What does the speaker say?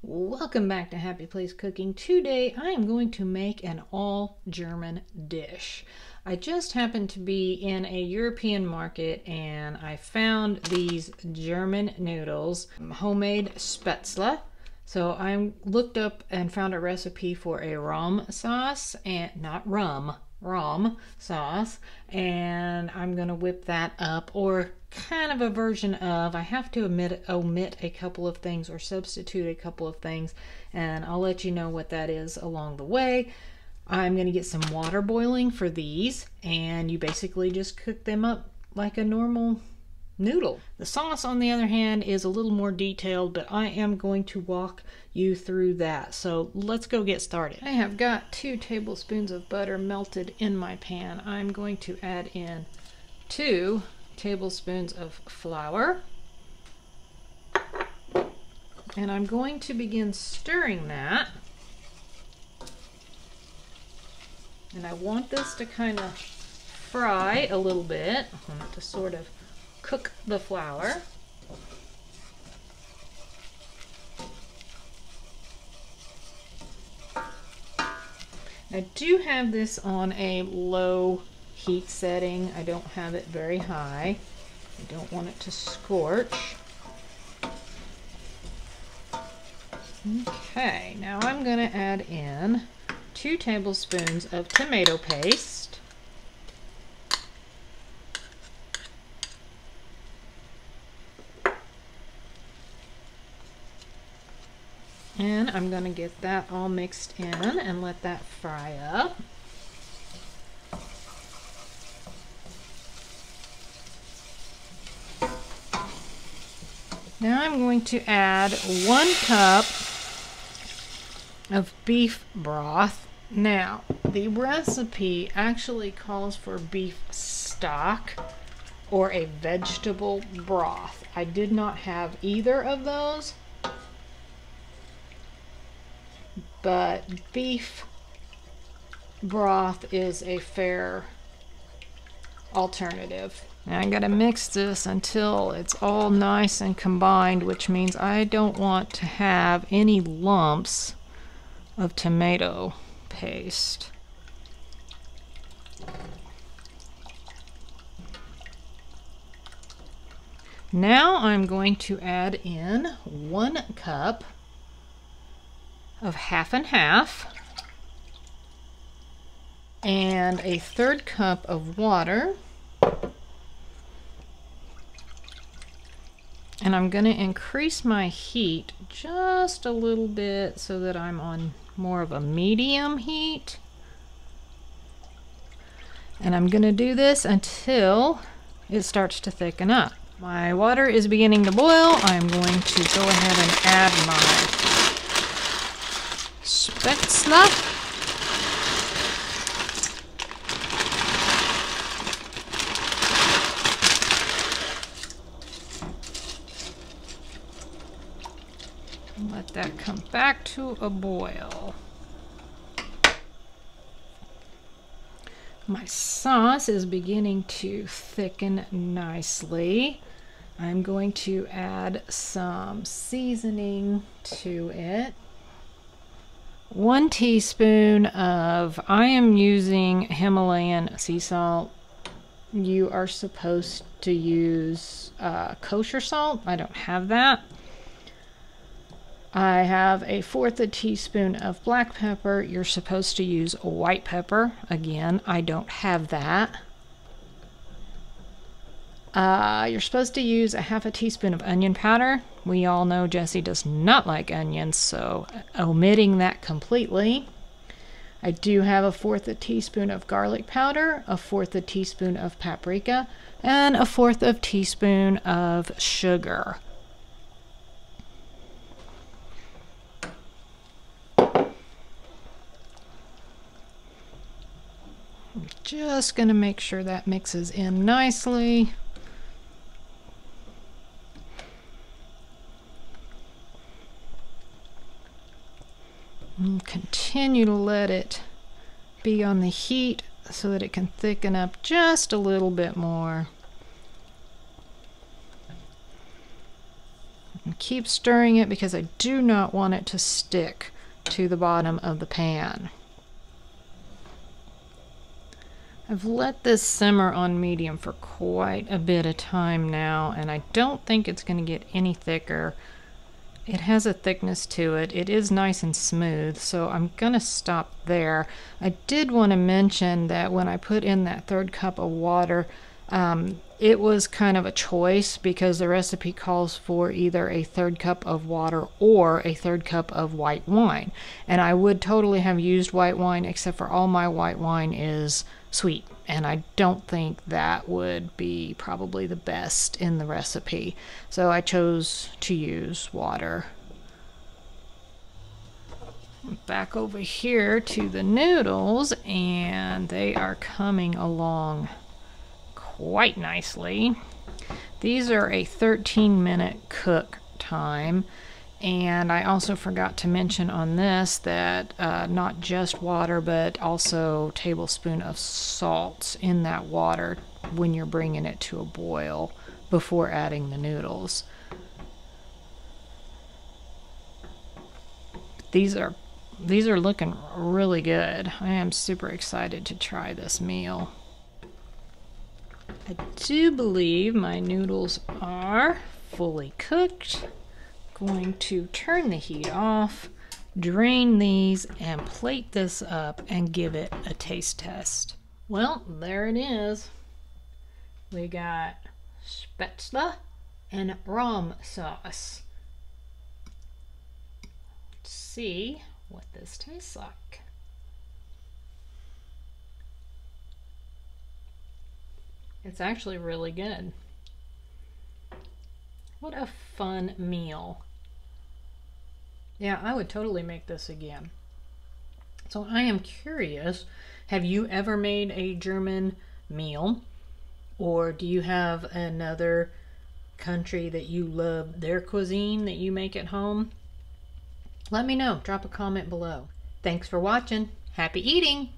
Welcome back to Happy Place Cooking. Today I am going to make an all-German dish. I just happened to be in a European market and I found these German noodles, homemade Spaetzle. So I looked up and found a recipe for a Rahm sauce, and not rum, Rahm sauce, and I'm gonna whip that up, or kind of a version of. I have to omit a couple of things or substitute a couple of things, and I'll let you know what that is along the way. I'm gonna get some water boiling for these, and you basically just cook them up like a normal noodle. The sauce, on the other hand, is a little more detailed, but I am going to walk you through that. So let's go get started. I have got 2 tablespoons of butter melted in my pan. I'm going to add in 2 tablespoons of flour, and I'm going to begin stirring that. And I want this to kind of fry a little bit. I want it to sort of cook the flour. I do have this on a low heat setting. I don't have it very high. I don't want it to scorch. Okay, now I'm going to add in 2 tablespoons of tomato paste. And I'm going to get that all mixed in and let that fry up. Now I'm going to add 1 cup of beef broth. Now, the recipe actually calls for beef stock or a vegetable broth. I did not have either of those, but beef broth is a fair alternative. Now I gotta mix this until it's all nice and combined, which means I don't want to have any lumps of tomato paste. Now I'm going to add in 1 cup of half and half and a 1/3 cup of water. And I'm going to increase my heat just a little bit so that I'm on more of a medium heat. And I'm going to do this until it starts to thicken up. My water is beginning to boil. I'm going to go ahead and add my Spaetzle. Let that come back to a boil. My sauce is beginning to thicken nicely. I'm going to add some seasoning to it. 1 teaspoon of, I am using Himalayan sea salt. You are supposed to use kosher salt. I don't have that. I have a 1/4 teaspoon of black pepper. You're supposed to use white pepper. Again, I don't have that. You're supposed to use a 1/2 teaspoon of onion powder. We all know Jessie does not like onions, so omitting that completely. I do have a 1/4 teaspoon of garlic powder, a 1/4 teaspoon of paprika, and a 1/4 teaspoon of sugar. Just going to make sure that mixes in nicely. And continue to let it be on the heat so that it can thicken up just a little bit more. And keep stirring it because I do not want it to stick to the bottom of the pan. I've let this simmer on medium for quite a bit of time now, and I don't think it's going to get any thicker. It has a thickness to it. It is nice and smooth, so I'm going to stop there. I did want to mention that when I put in that 1/3 cup of water, it was kind of a choice because the recipe calls for either a 1/3 cup of water or a 1/3 cup of white wine. And I would totally have used white wine, except for all my white wine is sweet, and I don't think that would be probably the best in the recipe. So I chose to use water. Back over here to the noodles, and they are coming along quite nicely. These are a 13-minute cook time, and I also forgot to mention on this that not just water but also a tablespoon of salt in that water when you're bringing it to a boil before adding the noodles. These are looking really good. I am super excited to try this meal. I do believe my noodles are fully cooked. Going to turn the heat off, drain these, and plate this up and give it a taste test. Well, there it is. We got Spaetzle and Rahm sauce. Let's see what this tastes like. It's actually really good. What a fun meal. Yeah, I would totally make this again. So I am curious, have you ever made a German meal? Or do you have another country that you love their cuisine that you make at home? Let me know. Drop a comment below. Thanks for watching. Happy eating!